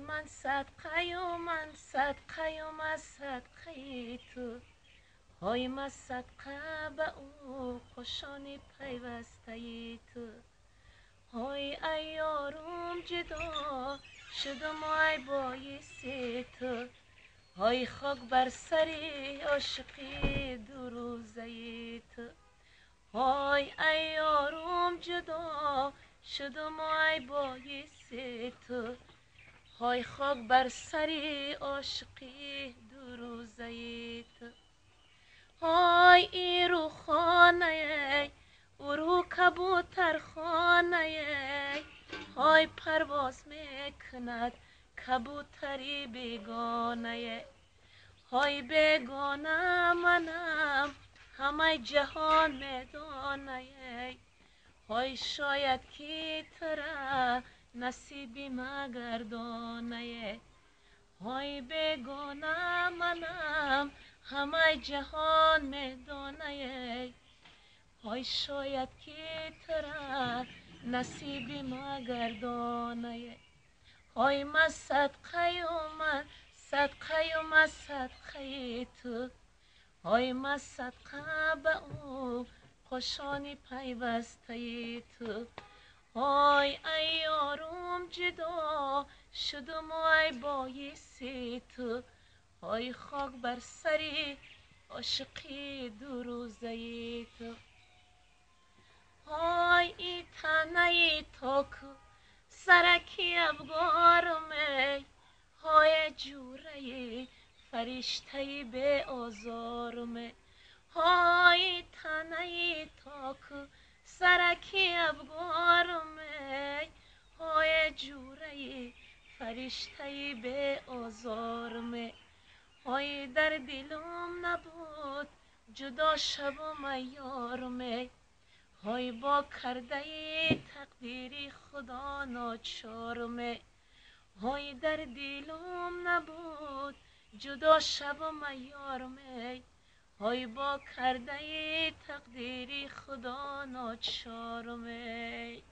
من صدقه و من صدقه و من صدقه تو، های من صدقه به او خوشانی پیوسته تو. های ای یارم جدا شدم ای بایس تو، های خاک بر سری عاشقی دو روزه تو. های ای یارم جدا شدم ای بایس تو، های خاک بر سری عاشقی دو روزه تو. های ای رو خانه او رو کبوتر خانه، های پرواز میکند کبوتری بیگانه. های بیگانه منم همه جهان میدانه، های شاید که ترا نصیبی مگردانه. های بیگانه منم همه جهان میدانه، های شاید که ترا نصیبی مگردانه. های من صدقه و من صدقه و من صدقه تو، های من صدقه به او خوشانی پیوسته تو. های ای یارم جدا شدم ای بایس تو، های خاک بر سری عاشقی دو روزه تو. های ای تنه تو که سرکی افگارمه، های جوره فرشته به آزارمه. های تنه تو که سرکی افگارمه، های جوره فرشته به آزارمه. های در دلم نبود جدا شوم ای یارمه، های با کرده تقدیری خدا ناچارمه. های در دلم نبود جدا شوم ای یارمه، های با کرده تقدیری خدا ناچارمه.